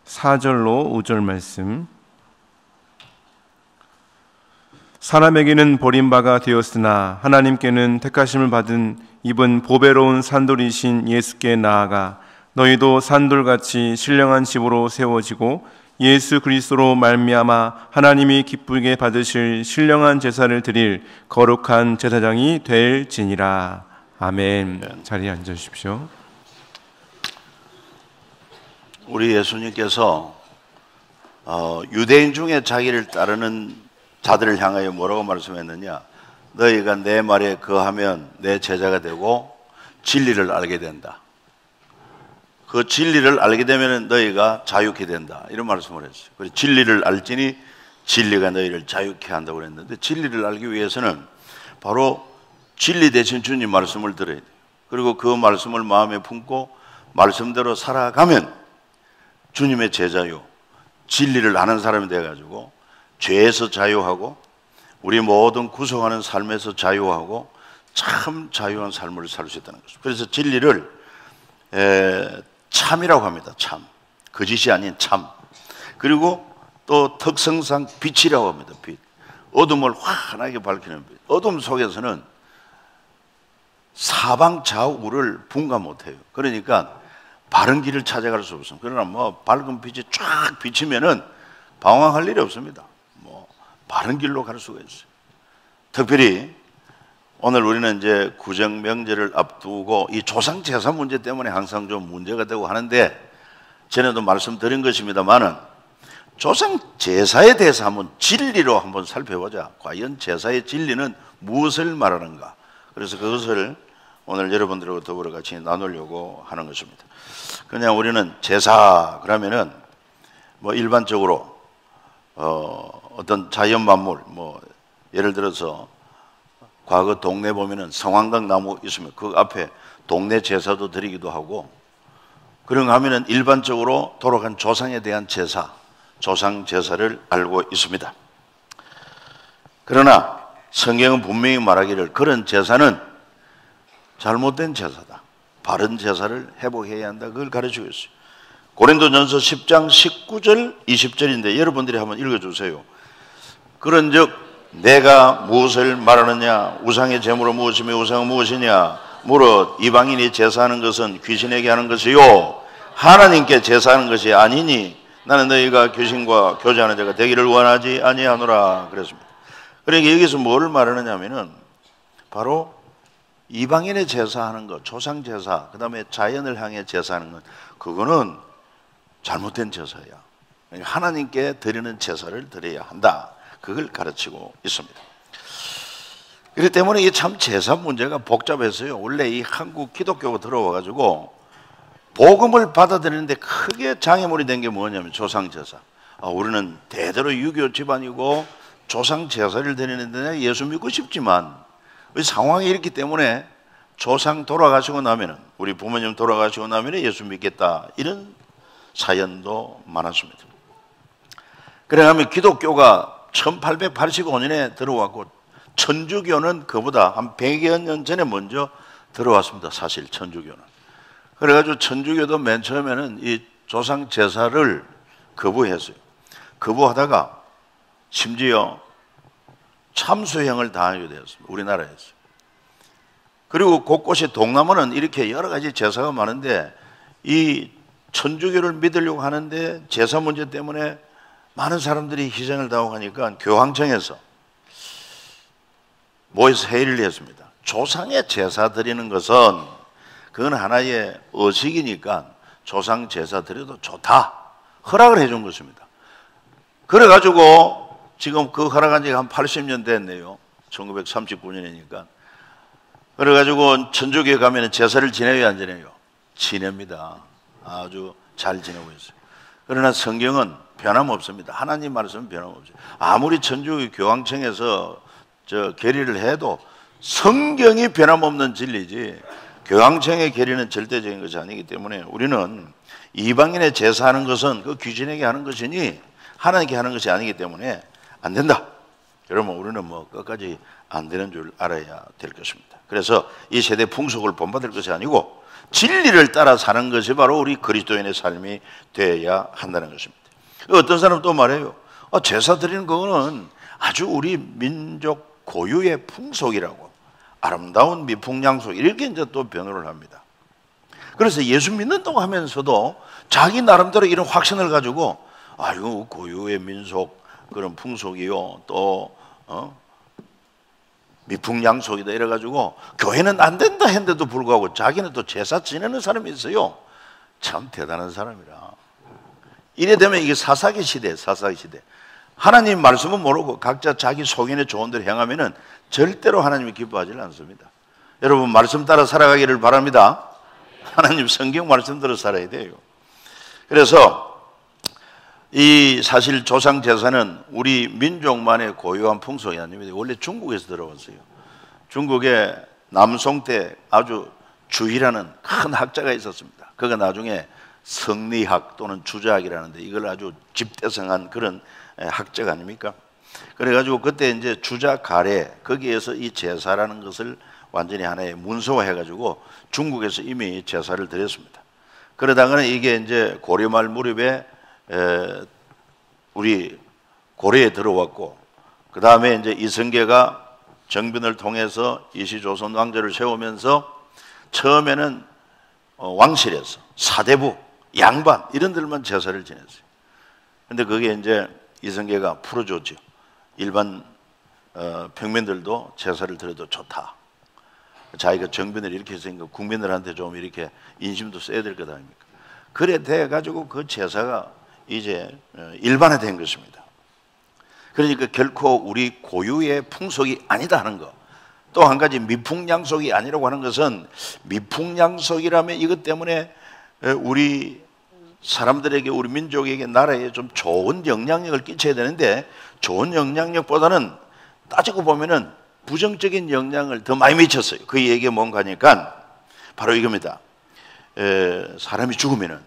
4절로 5절 말씀. 사람에게는 버림바가 되었으나 하나님께는 택하심을 받은 입은 보배로운 산돌이신 예수께 나아가 너희도 산돌같이 신령한 집으로 세워지고 예수 그리스도로 말미암아 하나님이 기쁘게 받으실 신령한 제사를 드릴 거룩한 제사장이 될지니라. 아멘. 자리에 앉으십시오. 우리 예수님께서 유대인 중에 자기를 따르는 자들을 향하여 뭐라고 말씀했느냐? 너희가 내 말에 거하면 내 제자가 되고 진리를 알게 된다. 그 진리를 알게 되면 너희가 자유케 된다. 이런 말씀을 했어요. 그래서 진리를 알지니 진리가 너희를 자유케 한다고 그랬는데, 진리를 알기 위해서는 바로 진리 대신 주님 말씀을 들어야 돼요. 그리고 그 말씀을 마음에 품고 말씀대로 살아가면 주님의 제자요, 진리를 아는 사람이 돼가지고 죄에서 자유하고 우리 모든 구속하는 삶에서 자유하고 참 자유한 삶을 살 수 있다는 것입니다. 그래서 진리를 참이라고 합니다. 참, 거짓이 아닌 참. 그리고 또 특성상 빛이라고 합니다. 빛. 어둠을 환하게 밝히는 빛. 어둠 속에서는 사방 좌우를 분간 못해요. 그러니까 바른 길을 찾아갈 수 없습니다. 그러나 뭐 밝은 빛이 쫙 비치면은 방황할 일이 없습니다. 뭐 바른 길로 갈 수가 있어요. 특별히 오늘 우리는 이제 구정 명절을 앞두고 이 조상 제사 문제 때문에 항상 좀 문제가 되고 하는데, 전에도 말씀드린 것입니다만은 조상 제사에 대해서 한번 진리로 한번 살펴보자. 과연 제사의 진리는 무엇을 말하는가? 그래서 그것을 오늘 여러분들하고 더불어 같이 나누려고 하는 것입니다. 그냥 우리는 제사 그러면은 뭐 일반적으로 어떤 자연 만물, 뭐 예를 들어서 과거 동네 보면은 성황당 나무 있으면 그 앞에 동네 제사도 드리기도 하고, 그런가 하면은 일반적으로 돌아간 조상에 대한 제사, 조상 제사를 알고 있습니다. 그러나 성경은 분명히 말하기를 그런 제사는 잘못된 제사다, 바른 제사를 회복해야 한다, 그걸 가르치고 있어요. 고린도전서 10장 19절 20절인데 여러분들이 한번 읽어주세요. 그런즉 내가 무엇을 말하느냐? 우상의 제물은 무엇이며 우상은 무엇이냐? 무릇 이방인이 제사하는 것은 귀신에게 하는 것이요 하나님께 제사하는 것이 아니니 나는 너희가 귀신과 교제하는 자가 되기를 원하지 아니하노라 그랬습니다. 그러니까 여기서 뭘 말하느냐 하면은 바로 이방인의 제사하는 것, 조상 제사, 그 다음에 자연을 향해 제사하는 것, 그거는 잘못된 제사야. 그러니까 하나님께 드리는 제사를 드려야 한다, 그걸 가르치고 있습니다. 그렇기 때문에 이 참 제사 문제가 복잡해서요. 원래 이 한국 기독교가 들어와가지고 복음을 받아들이는데 크게 장애물이 된 게 뭐냐면 조상 제사. 우리는 대대로 유교 집안이고 조상 제사를 드리는데 예수 믿고 싶지만 상황이 이렇기 때문에 조상 돌아가시고 나면은, 우리 부모님 돌아가시고 나면은 예수 믿겠다, 이런 사연도 많았습니다. 그래가면 기독교가 1885년에 들어왔고 천주교는 그보다 한 100여 년 전에 먼저 들어왔습니다. 사실 천주교는. 그래가지고 천주교도 맨 처음에는 이 조상 제사를 거부했어요. 거부하다가 심지어 참수형을 당하게 되었습니다. 우리나라에서. 그리고 곳곳이 동남아는 이렇게 여러 가지 제사가 많은데 이 천주교를 믿으려고 하는데 제사 문제 때문에 많은 사람들이 희생을 당하니까 교황청에서 모여서 회의를 했습니다. 조상의 제사 드리는 것은 그건 하나의 의식이니까 조상 제사 드려도 좋다, 허락을 해준 것입니다. 그래가지고 지금 그 허락한 지가 한 80년 됐네요. 1939년이니까. 그래가지고 천주교에 가면 제사를 지내요, 안 지내요? 지냅니다. 아주 잘 지내고 있어요. 그러나 성경은 변함없습니다. 하나님 말씀은 변함없어요. 아무리 천주교 교황청에서 결의를 해도 성경이 변함없는 진리지 교황청의 결의는 절대적인 것이 아니기 때문에 우리는 이방인의 제사하는 것은 그 귀신에게 하는 것이니 하나님께 하는 것이 아니기 때문에 안 된다. 여러분, 우리는 뭐 끝까지 안 되는 줄 알아야 될 것입니다. 그래서 이 세대 풍속을 본받을 것이 아니고 진리를 따라 사는 것이 바로 우리 그리스도인의 삶이 되어야 한다는 것입니다. 어떤 사람은 또 말해요. 제사 드리는 거는 아주 우리 민족 고유의 풍속이라고, 아름다운 미풍양속, 이렇게 이제 또 변호를 합니다. 그래서 예수 믿는다고 하면서도 자기 나름대로 이런 확신을 가지고 이거 고유의 민속 그런 풍속이요, 또 미풍양속이다 이래가지고 교회는 안 된다 했는데도 불구하고 자기는 또 제사 지내는 사람이 있어요. 참 대단한 사람이라. 이래 되면 이게 사사기 시대. 하나님 말씀은 모르고 각자 자기 속인에 좋은 대로 행하면은 절대로 하나님이 기뻐하지 않습니다. 여러분 말씀 따라 살아가기를 바랍니다. 하나님 성경 말씀대로 살아야 돼요. 그래서 이 사실 조상 제사는 우리 민족만의 고유한 풍속이 아닙니다. 원래 중국에서 들어왔어요. 중국에 남송 때 아주 주희라는 큰 학자가 있었습니다. 그가 나중에 성리학 또는 주자학이라는데 이걸 아주 집대성한 그런 학자가 아닙니까? 그래가지고 그때 이제 주자 가래 거기에서 이 제사라는 것을 완전히 하나의 문서화해가지고 중국에서 이미 제사를 드렸습니다. 그러다가는 이게 이제 고려말 무렵에 우리 고려에 들어왔고, 그 다음에 이제 이성계가 정변을 통해서 이시조선 왕조를 세우면서 처음에는 왕실에서 사대부, 양반 이런 데만 제사를 지냈어요. 근데 그게 이제 이성계가 풀어줬죠. 일반 평민들도 제사를 드려도 좋다. 자기가 정변을 이렇게 했으니까 국민들한테 좀 이렇게 인심도 써야 될 것 아닙니까? 그래 돼가지고 그 제사가 이제 일반화된 것입니다. 그러니까 결코 우리 고유의 풍속이 아니다 하는 것. 또 한 가지 미풍양속이 아니라고 하는 것은, 미풍양속이라면 이것 때문에 우리 사람들에게, 우리 민족에게, 나라에 좀 좋은 영향력을 끼쳐야 되는데, 좋은 영향력보다는 따지고 보면은 부정적인 영향을 더 많이 미쳤어요. 그 얘기가 뭔가 하니까 바로 이겁니다. 사람이 죽으면은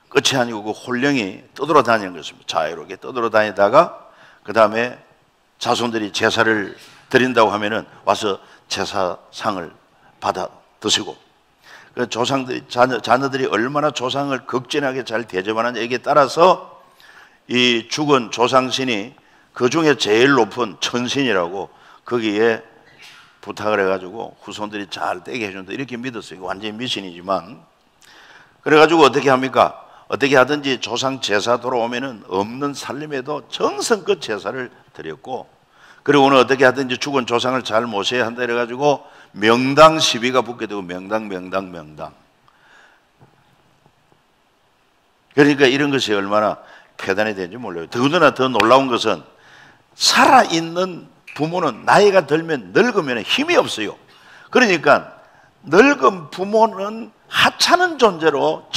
끝이 아니고 그 혼령이 떠돌아다니는 것입니다. 자유롭게 떠돌아다니다가 그 다음에 자손들이 제사를 드린다고 하면은 와서 제사상을 받아 드시고, 그 조상들이, 자녀들이 얼마나 조상을 극진하게 잘 대접하느냐에 따라서 이 죽은 조상신이 그 중에 제일 높은 천신이라고 거기에 부탁을 해가지고 후손들이 잘 떼게 해준다 이렇게 믿었어요. 완전히 미신이지만. 그래가지고 어떻게 합니까? 어떻게 하든지 조상 제사 돌아오면은 없는 살림에도 정성껏 제사를 드렸고, 그리고는 어떻게 하든지 죽은 조상을 잘 모셔야 한다 이래가지고 명당 시비가 붙게 되고 명당. 그러니까 이런 것이 얼마나 폐단이 되는지 몰라요. 더군다나 더 놀라운 것은 살아있는 부모는 나이가 들면 늙으면 힘이 없어요. 그러니까 늙은 부모는 하찮은 존재로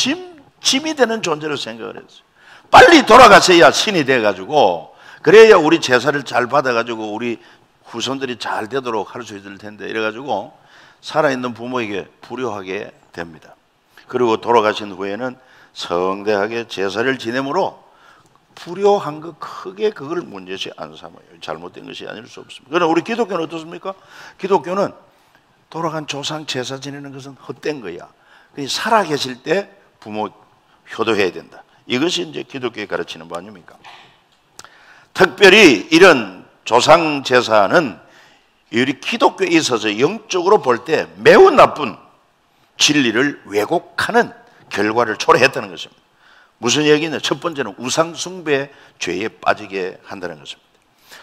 짐이 되는 존재로 생각을 했어요. 빨리 돌아가셔야 신이 돼가지고, 그래야 우리 제사를 잘 받아가지고 우리 후손들이 잘 되도록 할 수 있을 텐데 이래가지고 살아있는 부모에게 불효하게 됩니다. 그리고 돌아가신 후에는 성대하게 제사를 지내므로 불효한 거 크게 그걸 문제시 안 삼아요. 잘못된 것이 아닐 수 없습니다. 그러나 우리 기독교는 어떻습니까? 기독교는 돌아간 조상 제사 지내는 것은 헛된 거야. 살아 계실 때 부모 효도해야 된다. 이것이 이제 기독교에 가르치는 바 아닙니까? 특별히 이런 조상 제사는 우리 기독교에 있어서 영적으로 볼 때 매우 나쁜 진리를 왜곡하는 결과를 초래했다는 것입니다. 무슨 얘기냐? 첫 번째는 우상 숭배 죄에 빠지게 한다는 것입니다.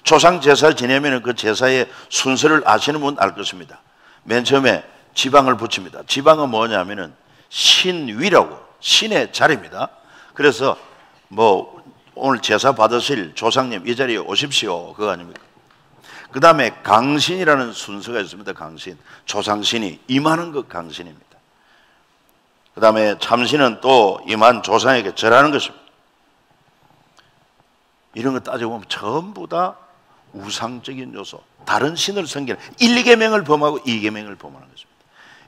조상 제사를 지내면 그 제사의 순서를 아시는 분 알 것입니다. 맨 처음에 지방을 붙입니다. 지방은 뭐냐면은 신위라고, 신의 자리입니다. 그래서 뭐 오늘 제사 받으실 조상님 이 자리에 오십시오, 그거 아닙니까? 그 다음에 강신이라는 순서가 있습니다. 강신, 조상신이 임하는 것 강신입니다. 그 다음에 참신은 또 임한 조상에게 절하는 것입니다. 이런 거 따져보면 전부 다 우상적인 요소, 다른 신을 섬기는, 1계명을 범하고 2계명을 범하는 것입니다.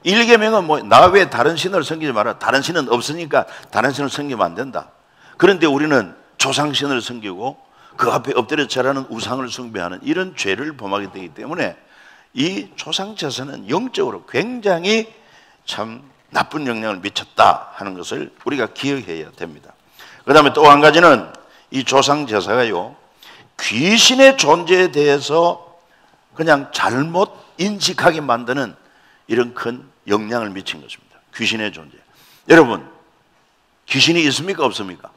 1계명은 뭐 나 외에 다른 신을 섬기지 마라, 다른 신은 없으니까 다른 신을 섬기면 안 된다. 그런데 우리는 조상신을 섬기고 그 앞에 엎드려 절하는 우상을 숭배하는 이런 죄를 범하게 되기 때문에 이 조상제사는 영적으로 굉장히 참 나쁜 영향을 미쳤다 하는 것을 우리가 기억해야 됩니다. 그 다음에 또 한 가지는 이 조상제사가요, 귀신의 존재에 대해서 그냥 잘못 인식하게 만드는 이런 큰 영향을 미친 것입니다. 귀신의 존재. 여러분, 귀신이 있습니까? 없습니까?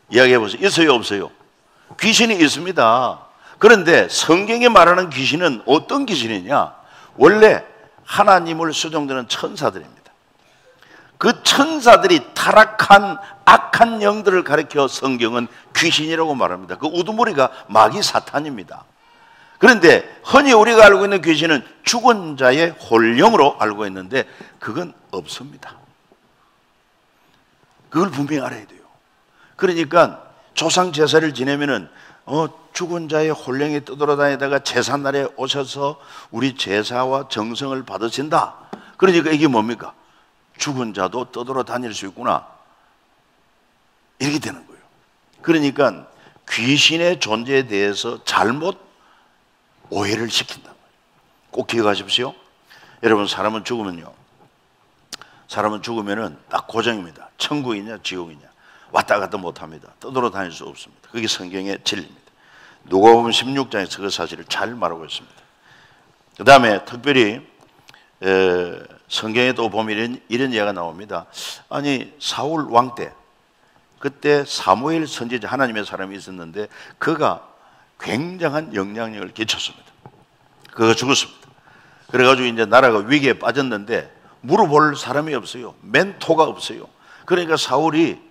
이야기해 보세요. 있어요? 없어요? 귀신이 있습니다. 그런데 성경에 말하는 귀신은 어떤 귀신이냐? 원래 하나님을 수종드는 천사들입니다. 그 천사들이 타락한 악한 영들을 가리켜 성경은 귀신이라고 말합니다. 그 우두머리가 마귀 사탄입니다. 그런데 흔히 우리가 알고 있는 귀신은 죽은 자의 혼령으로 알고 있는데 그건 없습니다. 그걸 분명히 알아야 돼요. 그러니까 조상 제사를 지내면은 죽은 자의 혼령이 떠돌아다니다가 제삿날에 오셔서 우리 제사와 정성을 받으신다. 그러니까 이게 뭡니까? 죽은 자도 떠돌아다닐 수 있구나. 이렇게 되는 거예요. 그러니까 귀신의 존재에 대해서 잘못 오해를 시킨다. 꼭 기억하십시오. 여러분, 사람은 죽으면은 딱 고정입니다. 천국이냐 지옥이냐 왔다 갔다 못합니다. 떠돌아다닐 수 없습니다. 그게 성경의 진리입니다. 누가복음 16장에서 그 사실을 잘 말하고 있습니다. 그 다음에 특별히 성경에 또 보면 이런 이야기가 나옵니다. 아니, 사울 왕 때 그때 사무엘 선지자, 하나님의 사람이 있었는데 그가 굉장한 영향력을 끼쳤습니다. 그가 죽었습니다. 그래가지고 이제 나라가 위기에 빠졌는데 물어볼 사람이 없어요. 멘토가 없어요. 그러니까 사울이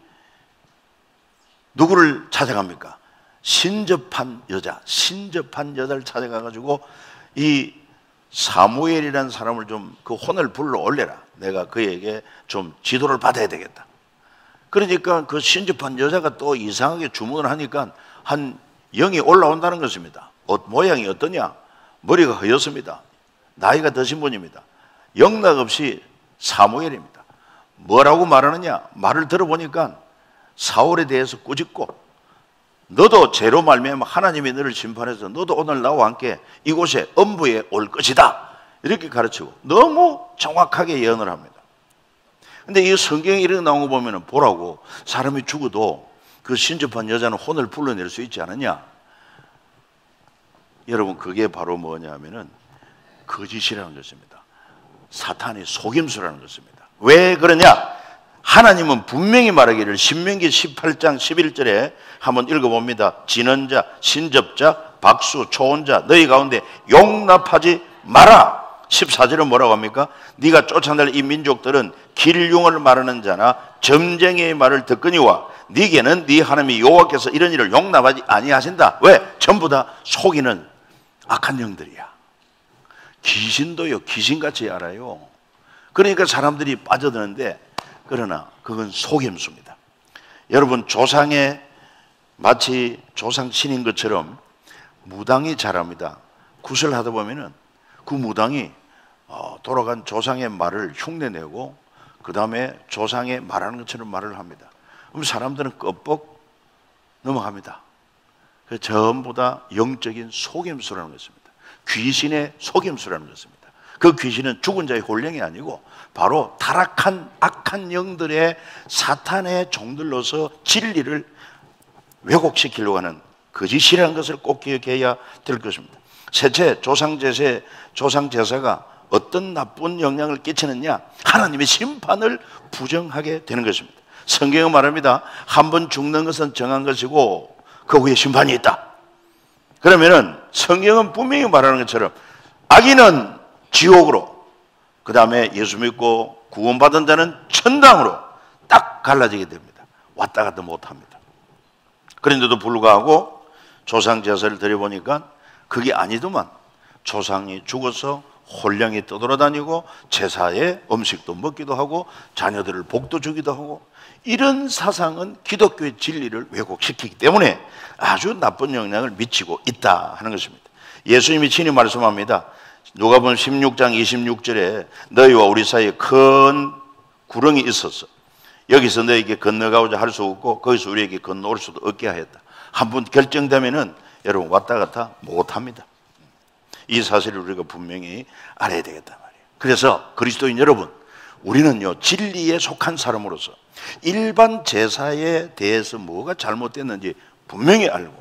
누구를 찾아갑니까? 신접한 여자를 찾아가가지고 이 사무엘이라는 사람을 좀 그 혼을 불러 올려라. 내가 그에게 좀 지도를 받아야 되겠다. 그러니까 그 신접한 여자가 또 이상하게 주문을 하니까 한 영이 올라온다는 것입니다. 옷 모양이 어떠냐? 머리가 허였습니다. 나이가 드신 분입니다. 영락없이 사무엘입니다. 뭐라고 말하느냐? 말을 들어보니까 사울에 대해서 꾸짖고, 너도 죄로 말미암아 하나님이 너를 심판해서 너도 오늘 나와 함께 이곳에 엄부에 올 것이다. 이렇게 가르치고 너무 정확하게 예언을 합니다. 근데 이 성경에 이렇게 나온 거 보면 보라고, 사람이 죽어도 그 신접한 여자는 혼을 불러낼 수 있지 않느냐? 여러분, 그게 바로 뭐냐면은 거짓이라는 것입니다. 사탄의 속임수라는 것입니다. 왜 그러냐? 하나님은 분명히 말하기를 신명기 18장 11절에 한번 읽어봅니다. 지는자, 신접자, 박수, 초혼자 너희 가운데 용납하지 마라. 14절은 뭐라고 합니까? 네가 쫓아낼 이 민족들은 길흉을 말하는 자나 점쟁이의 말을 듣거니와 네게는 네 하나님이 여호와께서 이런 일을 용납하지 아니하신다. 왜? 전부 다 속이는 악한 영들이야. 귀신도요, 귀신같이 알아요. 그러니까 사람들이 빠져드는데, 그러나 그건 속임수입니다. 여러분, 마치 조상 신인 것처럼 무당이 잘합니다. 굿을 하다 보면은 그 무당이 돌아간 조상의 말을 흉내내고 그 다음에 조상의 말하는 것처럼 말을 합니다. 그럼 사람들은 껍벅 넘어갑니다. 전부 다 영적인 속임수라는 것입니다. 귀신의 속임수라는 것입니다. 그 귀신은 죽은 자의 혼령이 아니고 바로 타락한 악한 영들의 사탄의 종들로서 진리를 왜곡시키려고 하는 거짓이라는 것을 꼭 기억해야 될 것입니다. 셋째, 조상제사가 어떤 나쁜 영향을 끼치느냐? 하나님의 심판을 부정하게 되는 것입니다. 성경은 말합니다. 한 번 죽는 것은 정한 것이고 그 후에 심판이 있다. 그러면은 성경은 분명히 말하는 것처럼 악인은 지옥으로, 그 다음에 예수 믿고 구원받은 자는 천당으로 딱 갈라지게 됩니다. 왔다 갔다 못합니다. 그런데도 불구하고 조상 제사를 드려보니까 그게 아니더만 조상이 죽어서 혼령이 떠돌아다니고 제사에 음식도 먹기도 하고 자녀들을 복도 주기도 하고, 이런 사상은 기독교의 진리를 왜곡시키기 때문에 아주 나쁜 영향을 미치고 있다 하는 것입니다. 예수님이 친히 말씀합니다. 누가복음 16장 26절에 너희와 우리 사이에 큰 구렁이 있었어. 여기서 너에게 건너가고자 할 수 없고 거기서 우리에게 건너올 수도 없게 하였다. 한번 결정되면은 여러분 왔다 갔다 못합니다. 이 사실을 우리가 분명히 알아야 되겠단 말이에요. 그래서 그리스도인 여러분, 우리는요, 진리에 속한 사람으로서 일반 제사에 대해서 뭐가 잘못됐는지 분명히 알고,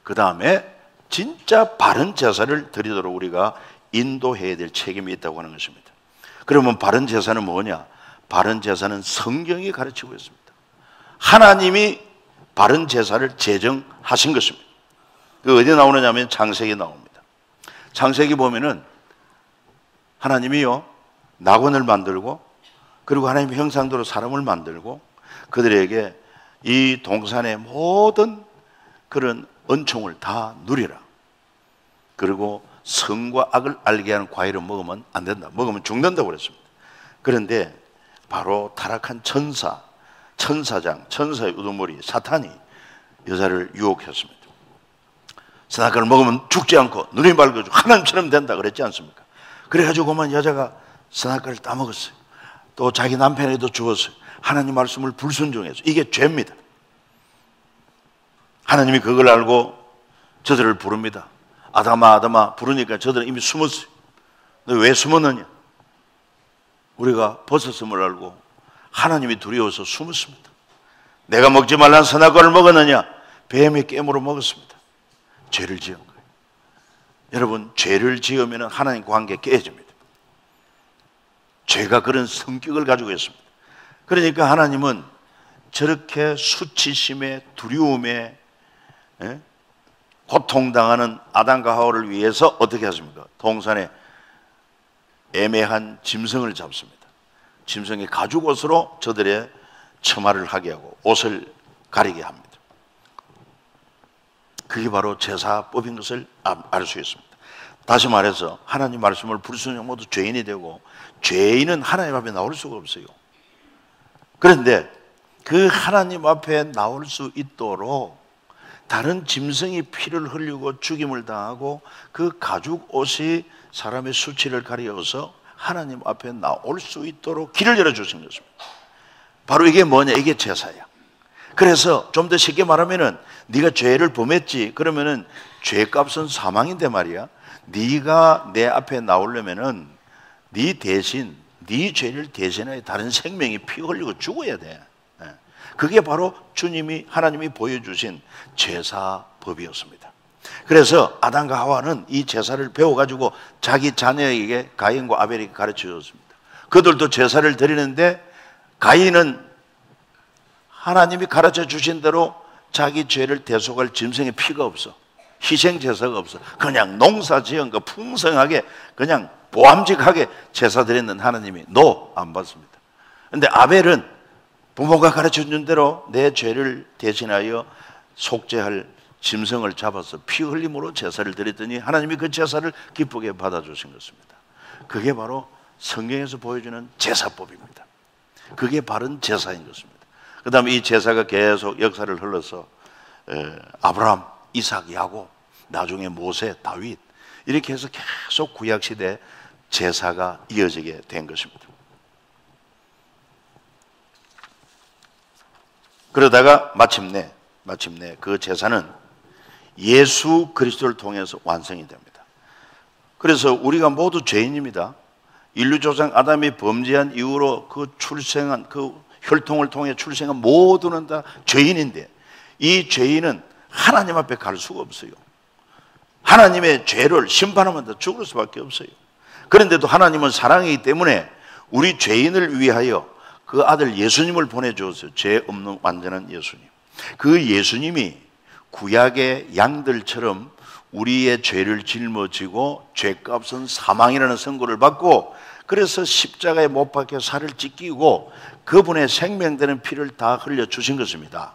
그 다음에 진짜 바른 제사를 드리도록 우리가 인도해야 될 책임이 있다고 하는 것입니다. 그러면 바른 제사는 뭐냐? 바른 제사는 성경이 가르치고 있습니다. 하나님이 바른 제사를 제정하신 것입니다. 그 어디 나오느냐면 창세기 나옵니다. 창세기 보면은 하나님이요, 낙원을 만들고, 그리고 하나님의 형상대로 사람을 만들고, 그들에게 이 동산의 모든 그런 은총을 다 누리라. 그리고 선과 악을 알게 하는 과일을 먹으면 안 된다. 먹으면 죽는다고 그랬습니다. 그런데 바로 타락한 천사장, 천사의 우두머리 사탄이 여자를 유혹했습니다. 선악과를 먹으면 죽지 않고 눈이 밝아지고 하나님처럼 된다 그랬지 않습니까? 그래가지고 그만 여자가 선악과를 따먹었어요. 또 자기 남편에도 주었어요. 하나님 말씀을 불순종해서. 이게 죄입니다. 하나님이 그걸 알고 저들을 부릅니다. 아담아 아담아 부르니까 저들은 이미 숨었어요. 너 왜 숨었느냐? 우리가 벗었음을 알고 하나님이 두려워서 숨었습니다. 내가 먹지 말란 선악과를 먹었느냐? 뱀의 깨물어 먹었습니다. 죄를 지은 거예요. 여러분, 죄를 지으면 하나님 관계 깨집니다. 죄가 그런 성격을 가지고 있습니다. 그러니까 하나님은 저렇게 수치심에 두려움에 고통당하는 아담과 하와를 위해서 어떻게 하십니까? 동산에 애매한 짐승을 잡습니다. 짐승의 가죽옷으로 저들의 처마를 하게 하고 옷을 가리게 합니다. 그게 바로 제사법인 것을 알 수 있습니다. 다시 말해서 하나님 말씀을 불순종 모두 죄인이 되고, 죄인은 하나님 앞에 나올 수가 없어요. 그런데 그 하나님 앞에 나올 수 있도록 다른 짐승이 피를 흘리고 죽임을 당하고 그 가죽 옷이 사람의 수치를 가려서 하나님 앞에 나올 수 있도록 길을 열어주신 것입니다. 바로 이게 뭐냐? 이게 제사야. 그래서 좀 더 쉽게 말하면은 네가 죄를 범했지 그러면은 죄값은 사망인데 말이야. 네가 내 앞에 나오려면은 네 대신 네 죄를 대신하여 다른 생명이 피 흘리고 죽어야 돼. 그게 바로 하나님이 보여주신 제사법이었습니다. 그래서 아담과 하와는 이 제사를 배워가지고 자기 자녀에게 가인과 아벨에게 가르쳐줬습니다. 그들도 제사를 드리는데 가인은 하나님이 가르쳐 주신 대로 자기 죄를 대속할 짐승의 피가 없어. 희생 제사가 없어. 그냥 농사 지은 거 풍성하게 그냥 보암직하게 제사 드리는 하나님이 안 받습니다. 그런데 아벨은 부모가 가르쳐 준 대로 내 죄를 대신하여 속죄할 짐승을 잡아서 피 흘림으로 제사를 드렸더니 하나님이 그 제사를 기쁘게 받아주신 것입니다. 그게 바로 성경에서 보여주는 제사법입니다. 그게 바른 제사인 것입니다. 그 다음에 이 제사가 계속 역사를 흘러서 아브라함, 이삭, 야곱, 나중에 모세, 다윗 이렇게 해서 계속 구약시대 제사가 이어지게 된 것입니다. 그러다가 마침내 그 제사는 예수 그리스도를 통해서 완성이 됩니다. 그래서 우리가 모두 죄인입니다. 인류조상 아담이 범죄한 이후로 그 혈통을 통해 출생한 모두는 다 죄인인데 이 죄인은 하나님 앞에 갈 수가 없어요. 하나님의 죄를 심판하면 다 죽을 수밖에 없어요. 그런데도 하나님은 사랑이기 때문에 우리 죄인을 위하여 그 아들 예수님을 보내주었어요. 죄 없는 완전한 예수님. 그 예수님이 구약의 양들처럼 우리의 죄를 짊어지고 죄값은 사망이라는 선고를 받고 그래서 십자가에 못 박혀 살을 찢기고 그분의 생명되는 피를 다 흘려주신 것입니다.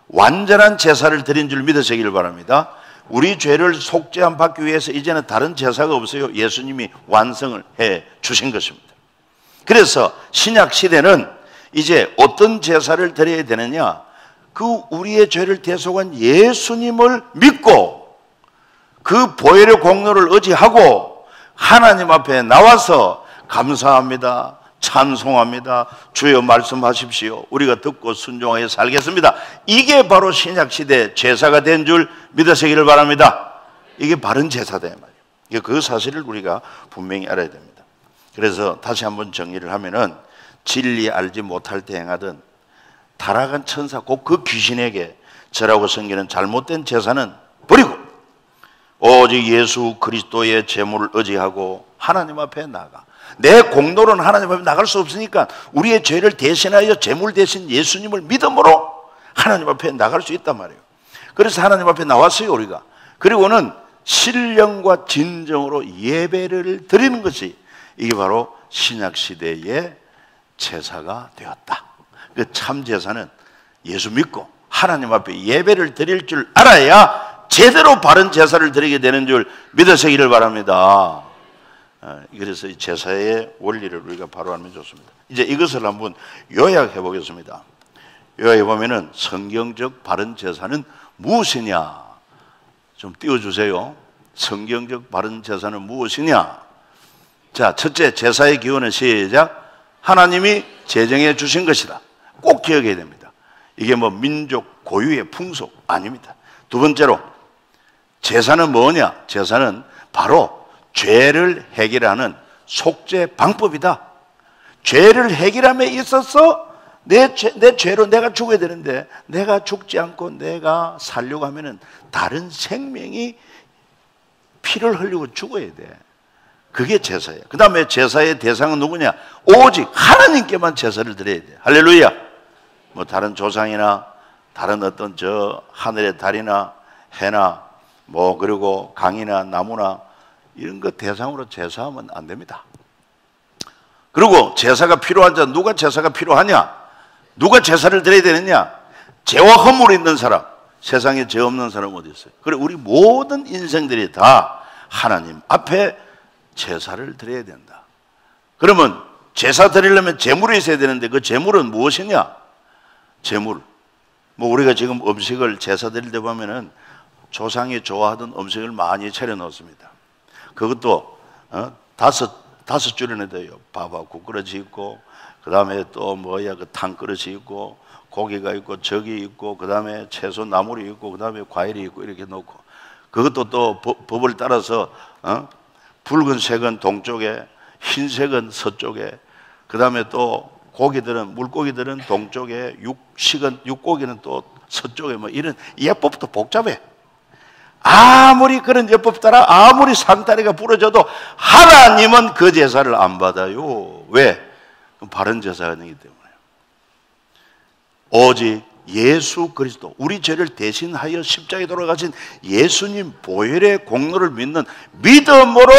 완전한 제사를 드린 줄 믿으시길 바랍니다. 우리 죄를 속죄함 받기 위해서 이제는 다른 제사가 없어요. 예수님이 완성을 해 주신 것입니다. 그래서 신약 시대는 이제 어떤 제사를 드려야 되느냐? 그 우리의 죄를 대속한 예수님을 믿고 그 보혈의 공로를 의지하고 하나님 앞에 나와서 감사합니다, 찬송합니다, 주여 말씀하십시오, 우리가 듣고 순종하여 살겠습니다. 이게 바로 신약시대 제사가 된 줄 믿으시기를 바랍니다. 이게 바른 제사다 말이에요. 그 사실을 우리가 분명히 알아야 됩니다. 그래서 다시 한번 정리를 하면은 진리 알지 못할 때 행하던 타락한 천사 곧 그 귀신에게 절하고 섬기는 잘못된 제사는 버리고 오직 예수 그리스도의 제물을 의지하고 하나님 앞에 나가. 내 공로는 하나님 앞에 나갈 수 없으니까 우리의 죄를 대신하여 제물 대신 예수님을 믿음으로 하나님 앞에 나갈 수 있단 말이에요. 그래서 하나님 앞에 나왔어요, 우리가. 그리고는 신령과 진정으로 예배를 드리는 것이 이게 바로 신약시대의 제사가 되었다. 그 참 제사는 예수 믿고 하나님 앞에 예배를 드릴 줄 알아야 제대로 바른 제사를 드리게 되는 줄 믿으시기를 바랍니다. 그래서 이 제사의 원리를 우리가 바로 알면 좋습니다. 이제 이것을 한번 요약해 보겠습니다. 요약해 보면은 성경적 바른 제사는 무엇이냐? 좀 띄워주세요. 성경적 바른 제사는 무엇이냐? 자, 첫째, 제사의 기원은 시작. 하나님이 제정해 주신 것이다. 꼭 기억해야 됩니다. 이게 뭐 민족 고유의 풍속 아닙니다. 두 번째로, 제사는 뭐냐? 제사는 바로 죄를 해결하는 속죄 방법이다. 죄를 해결함에 있어서 내 죄로 내가 죽어야 되는데 내가 죽지 않고 내가 살려고 하면은 다른 생명이 피를 흘리고 죽어야 돼. 그게 제사예요. 그 다음에 제사의 대상은 누구냐? 오직 하나님께만 제사를 드려야 돼. 할렐루야. 뭐 다른 조상이나 다른 어떤 저 하늘의 달이나 해나 뭐 그리고 강이나 나무나 이런 거 대상으로 제사하면 안 됩니다. 그리고 제사가 필요한 자, 누가 제사가 필요하냐? 누가 제사를 드려야 되느냐? 죄와 허물이 있는 사람, 세상에 죄 없는 사람 어디 있어요? 그래, 우리 모든 인생들이 다 하나님 앞에 제사를 드려야 된다. 그러면 제사 드리려면 제물이 있어야 되는데 그 제물은 무엇이냐? 제물. 뭐 우리가 지금 음식을 제사 드릴 때 보면은 조상이 좋아하던 음식을 많이 차려 놓습니다. 그것도 다섯 줄에나 돼요. 밥하고 국그릇이 있고, 그 다음에 또 뭐야 그 탕 그릇이 있고, 고기가 있고, 적이 있고, 그 다음에 채소 나물이 있고, 그 다음에 과일이 있고 이렇게 놓고, 그것도 또 법을 따라서 붉은색은 동쪽에, 흰색은 서쪽에, 그 다음에 또 고기들은 물고기들은 동쪽에, 육고기는 또 서쪽에, 뭐 이런 예법도 복잡해. 아무리 그런 예법 따라 아무리 상다리가 부러져도 하나님은 그 제사를 안 받아요. 왜? 바른 제사가 아니기 때문에. 오직 예수 그리스도, 우리 죄를 대신하여 십자가에 돌아가신 예수님 보혈의 공로를 믿는 믿음으로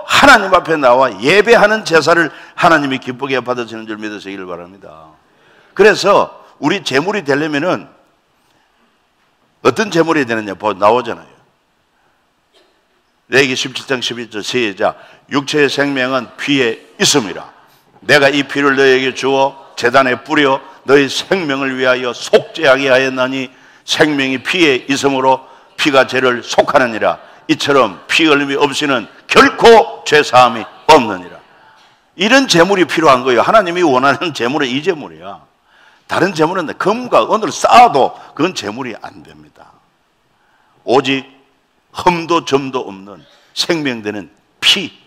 하나님 앞에 나와 예배하는 제사를 하나님이 기쁘게 받으시는 줄 믿으시기를 바랍니다. 그래서 우리 제물이 되려면은 어떤 제물이 되느냐 나오잖아요. 레위기 17장 11절 시작. 육체의 생명은 피에 있음이라. 내가 이 피를 너에게 주어 제단에 뿌려 너희 생명을 위하여 속죄하게 하였나니 생명이 피에 있음으로 피가 죄를 속하느니라. 이처럼 피 흘림이 없이는 결코 죄사함이 없느니라. 이런 제물이 필요한 거예요. 하나님이 원하는 제물은 이 제물이야. 다른 제물은 금과 은을 쌓아도 그건 제물이 안 됩니다. 오직 흠도 점도 없는 생명되는 피.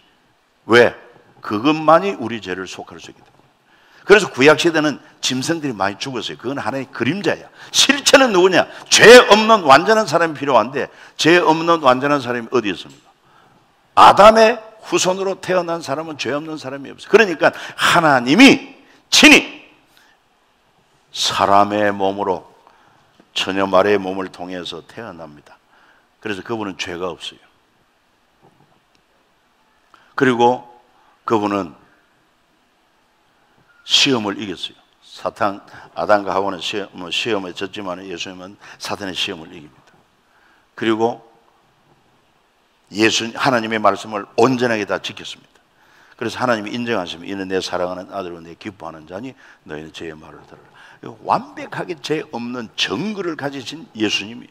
왜? 그것만이 우리 죄를 속할 수 있기 때문에. 그래서 구약시대는 짐승들이 많이 죽었어요. 그건 하나의 그림자야. 실체는 누구냐? 죄 없는 완전한 사람이 필요한데 죄 없는 완전한 사람이 어디 있습니까? 아담의 후손으로 태어난 사람은 죄 없는 사람이 없어요. 그러니까 하나님이 친히 사람의 몸으로 처녀 마리아의 몸을 통해서 태어납니다. 그래서 그분은 죄가 없어요. 그리고 그분은 시험을 이겼어요. 사탄, 아담과 하와는 시험에 졌지만 예수님은 사탄의 시험을 이깁니다. 그리고 하나님의 말씀을 온전하게 다 지켰습니다. 그래서 하나님이 인정하시면 이는 내 사랑하는 아들로 내 기뻐하는 자니 너희는 제 말을 들으라. 완벽하게 죄 없는 정글을 가지신 예수님이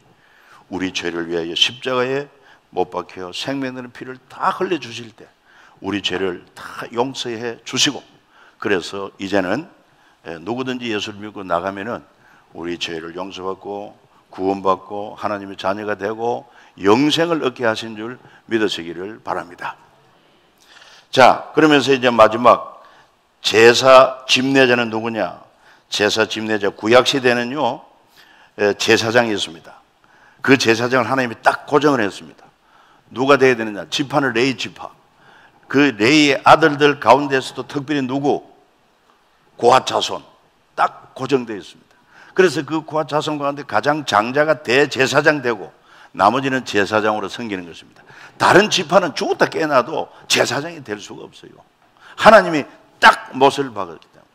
우리 죄를 위하여 십자가에 못 박혀 생명되는 피를 다 흘려주실 때 우리 죄를 다 용서해 주시고, 그래서 이제는 누구든지 예수를 믿고 나가면은 우리 죄를 용서받고 구원받고 하나님의 자녀가 되고 영생을 얻게 하신 줄 믿으시기를 바랍니다. 자, 그러면서 이제 마지막 제사 집례자는 누구냐? 제사 집례자, 구약시대는요 제사장이 있습니다. 그 제사장을 하나님이 딱 고정을 했습니다. 누가 돼야 되느냐? 지파는 레위 지파. 그 레위의 아들들 가운데서도 특별히 누구? 고핫 자손 딱 고정되어 있습니다. 그래서 그 고핫 자손 가운데 가장 장자가 대제사장 되고 나머지는 제사장으로 섬기는 것입니다. 다른 지파는 죽었다 깨어나도 제사장이 될 수가 없어요. 하나님이 딱 못을 박았기 때문에.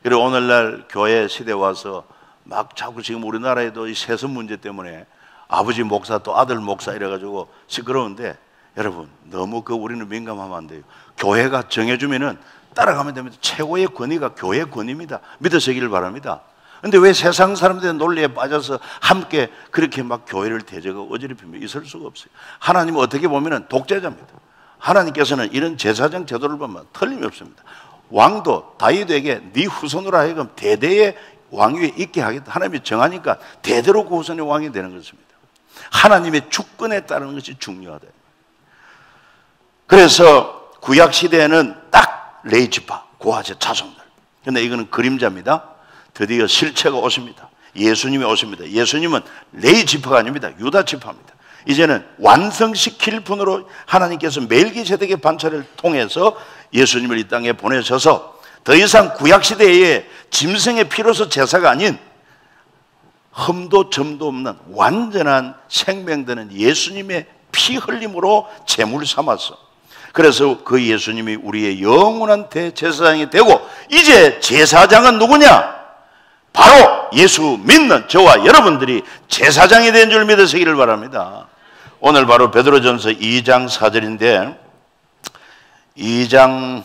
그리고 오늘날 교회 시대 와서 막 자꾸 지금 우리나라에도 이 세습 문제 때문에 아버지 목사 또 아들 목사 이래가지고 시끄러운데, 여러분 너무 우리는 민감하면 안 돼요. 교회가 정해주면은 따라가면 됩니다. 최고의 권위가 교회 권위입니다. 믿으시기를 바랍니다. 근데 왜 세상 사람들의 논리에 빠져서 함께 그렇게 막 교회를 대적하고 어지럽히며 있을 수가 없어요. 하나님은 어떻게 보면 독재자입니다. 하나님께서는 이런 제사장 제도를 보면 틀림이 없습니다. 왕도 다윗에게 네 후손으로 하여금 대대의 왕위에 있게 하겠다. 하나님이 정하니까 대대로 그 후손의 왕이 되는 것입니다. 하나님의 주권에 따르는 것이 중요하다. 그래서 구약시대에는 딱 레위 지파, 고핫의 자손들. 그런데 이거는 그림자입니다. 드디어 실체가 오십니다. 예수님이 오십니다. 예수님은 레위 지파가 아닙니다. 유다 지파입니다. 이제는 완성시킬 분으로 하나님께서 멜기세덱의 반차를 통해서 예수님을 이 땅에 보내셔서 더 이상 구약시대에 짐승의 피로서 제사가 아닌 흠도 점도 없는 완전한 생명되는 예수님의 피 흘림으로 제물 삼아서, 그래서 그 예수님이 우리의 영원한 대제사장이 되고, 이제 제사장은 누구냐? 바로 예수 믿는 저와 여러분들이 제사장이 된 줄 믿으시기를 바랍니다. 오늘 바로 베드로전서 2장 4절인데 2장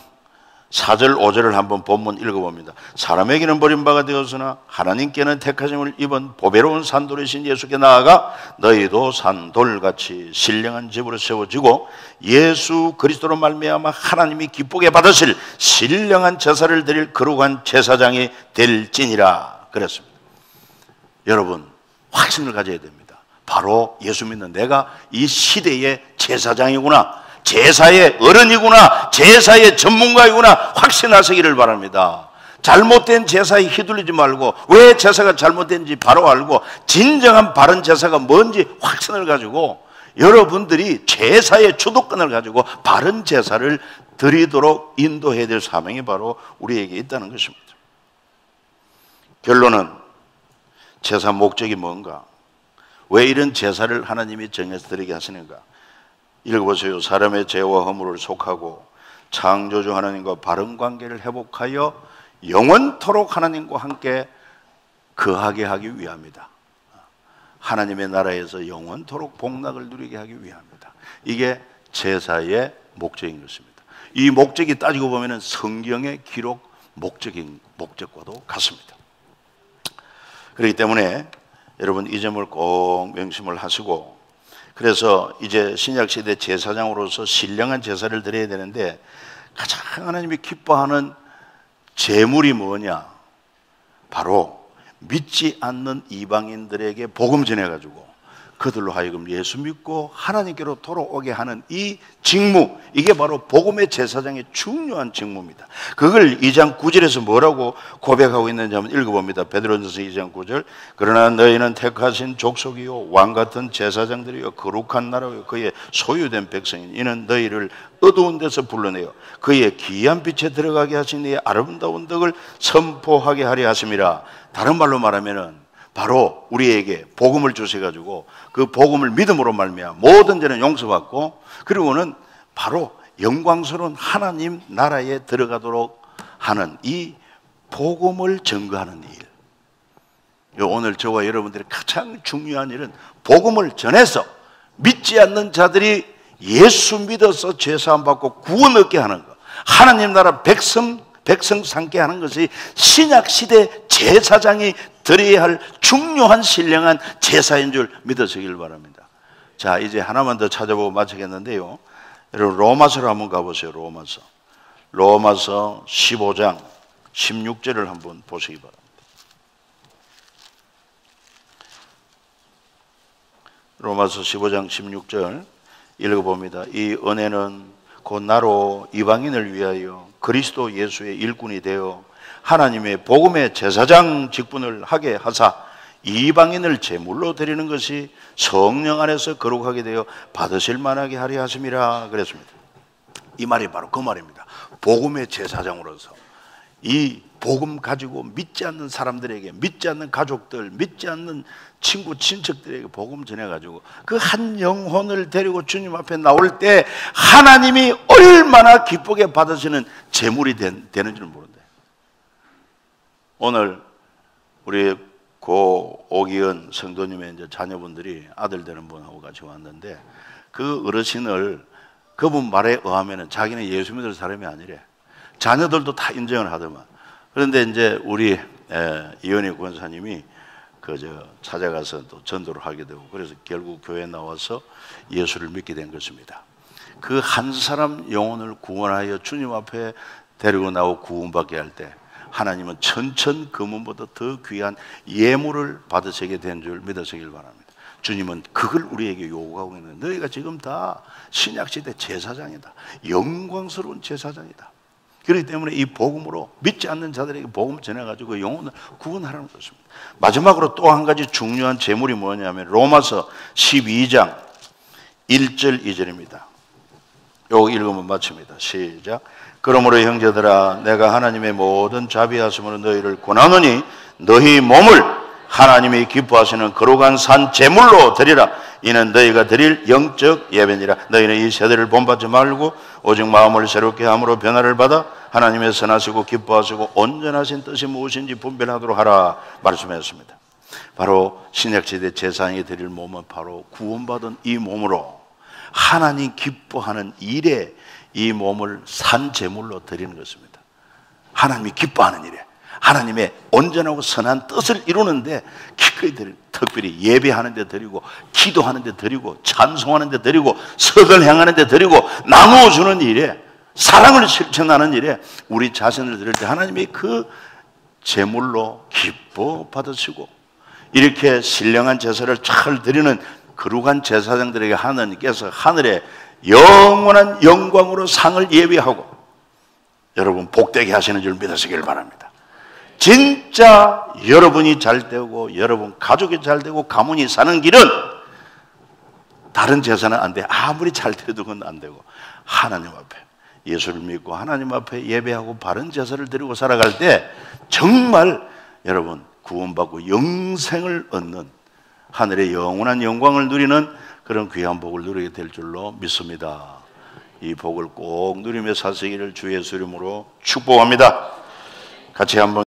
4절 5절을 한번 본문 읽어봅니다. 사람에게는 버림받아 되었으나 하나님께는 택하심을 입은 보배로운 산돌이신 예수께 나아가 너희도 산돌같이 신령한 집으로 세워지고 예수 그리스도로 말미암아 하나님이 기쁘게 받으실 신령한 제사를 드릴 거룩한 제사장이 될지니라 그랬습니다. 여러분 확신을 가져야 됩니다. 바로 예수 믿는 내가 이 시대의 제사장이구나, 제사의 어른이구나, 제사의 전문가이구나 확신하시기를 바랍니다. 잘못된 제사에 휘둘리지 말고 왜 제사가 잘못된지 바로 알고 진정한 바른 제사가 뭔지 확신을 가지고 여러분들이 제사의 주도권을 가지고 바른 제사를 드리도록 인도해야 될 사명이 바로 우리에게 있다는 것입니다. 결론은 제사 목적이 뭔가? 왜 이런 제사를 하나님이 정해서 드리게 하시는가? 읽어보세요. 사람의 죄와 허물을 속하고 창조주 하나님과 바른 관계를 회복하여 영원토록 하나님과 함께 거하게 하기 위함이다. 하나님의 나라에서 영원토록 복락을 누리게 하기 위함이다. 이게 제사의 목적인 것입니다. 이 목적이 따지고 보면 성경의 기록 목적과도 같습니다. 그렇기 때문에 여러분 이 점을 꼭 명심을 하시고, 그래서 이제 신약시대 제사장으로서 신령한 제사를 드려야 되는데 가장 하나님이 기뻐하는 제물이 뭐냐? 바로 믿지 않는 이방인들에게 복음 전해가지고 그들로 하여금 예수 믿고 하나님께로 돌아오게 하는 이 직무, 이게 바로 복음의 제사장의 중요한 직무입니다. 그걸 2장 9절에서 뭐라고 고백하고 있는지 한번 읽어봅니다. 베드로전서 2장 9절. 그러나 너희는 택하신 족속이요 왕같은 제사장들이요 거룩한 나라요 그의 소유된 백성인 이는 너희를 어두운 데서 불러내어 그의 귀한 빛에 들어가게 하신 이의 아름다운 덕을 선포하게 하려 하심이라. 다른 말로 말하면은 바로 우리에게 복음을 주셔가지고 그 복음을 믿음으로 말미암아 모든 죄는 용서받고, 그리고는 바로 영광스러운 하나님 나라에 들어가도록 하는 이 복음을 증거하는 일. 오늘 저와 여러분들이 가장 중요한 일은 복음을 전해서 믿지 않는 자들이 예수 믿어서 죄사함 받고 구원 얻게 하는 것, 하나님 나라 백성 삼게 하는 것이 신약시대 제사장이 드려야 할 중요한 신령한 제사인 줄 믿으시길 바랍니다. 자, 이제 하나만 더 찾아보고 마치겠는데요. 여러분 로마서로 한번 가보세요. 로마서 15장 16절을 한번 보시기 바랍니다. 로마서 15장 16절 읽어봅니다. 이 은혜는 곧 나로 이방인을 위하여 그리스도 예수의 일꾼이 되어 하나님의 복음의 제사장 직분을 하게 하사 이방인을 제물로 드리는 것이 성령 안에서 거룩하게 되어 받으실 만하게 하려 하심이라 그랬습니다. 이 말이 바로 그 말입니다. 복음의 제사장으로서 이 복음 가지고 믿지 않는 사람들에게, 믿지 않는 가족들, 믿지 않는 친구, 친척들에게 복음 전해가지고 그 한 영혼을 데리고 주님 앞에 나올 때 하나님이 얼마나 기쁘게 받으시는 제물이 되는지는 모른다. 오늘 우리 고 오기은 성도님의 이제 자녀분들이 아들 되는 분하고 같이 왔는데 그 어르신을 그분 말에 의하면 자기는 예수 믿을 사람이 아니래. 자녀들도 다 인정을 하더만. 그런데 이제 우리 이현희 권사님이 찾아가서 또 전도를 하게 되고 그래서 결국 교회에 나와서 예수를 믿게 된 것입니다. 그 한 사람 영혼을 구원하여 주님 앞에 데리고 나오고 구원받게 할 때 하나님은 천천 금은보다 더 귀한 예물을 받으시게 된 줄 믿으시길 바랍니다. 주님은 그걸 우리에게 요구하고 있는 거예요. 너희가 지금 다 신약시대 제사장이다. 영광스러운 제사장이다. 그렇기 때문에 이 복음으로 믿지 않는 자들에게 복음 전해가지고 영혼을 구원하라는 것입니다. 마지막으로 또 한 가지 중요한 제물이 뭐냐면 로마서 12장 1절 2절입니다. 요거 읽으면 마칩니다. 시작. 그러므로 형제들아 내가 하나님의 모든 자비하심으로 너희를 권하노니 너희 몸을 하나님이 기뻐하시는 거룩한 산 제물로 드리라. 이는 너희가 드릴 영적 예배니라. 너희는 이 세대를 본받지 말고 오직 마음을 새롭게 함으로 변화를 받아 하나님의 선하시고 기뻐하시고 온전하신 뜻이 무엇인지 분별하도록 하라 말씀하셨습니다. 바로 신약시대 제사장이 드릴 몸은 바로 구원받은 이 몸으로 하나님 기뻐하는 일에 이 몸을 산 제물로 드리는 것입니다. 하나님이 기뻐하는 일에 하나님의 온전하고 선한 뜻을 이루는데 기꺼이 드리고 특별히 예배하는 데 드리고 기도하는 데 드리고 찬송하는 데 드리고 선을 행하는 데 드리고 나누어 주는 일에 사랑을 실천하는 일에 우리 자신을 드릴 때 하나님이 그 제물로 기뻐 받으시고 이렇게 신령한 제사를 잘 드리는 거룩한 제사장들에게 하나님께서 하늘에 영원한 영광으로 상을 예비하고 여러분 복되게 하시는 줄 믿으시길 바랍니다. 진짜 여러분이 잘 되고 여러분 가족이 잘 되고 가문이 사는 길은 다른 제사는 안 돼. 아무리 잘 돼도 그건 안 되고 하나님 앞에 예수를 믿고 하나님 앞에 예배하고 바른 제사를 드리고 살아갈 때 정말 여러분 구원받고 영생을 얻는 하늘의 영원한 영광을 누리는 그런 귀한 복을 누리게 될 줄로 믿습니다. 이 복을 꼭 누리며 사시기를 주 예수 이름으로 축복합니다. 같이 한번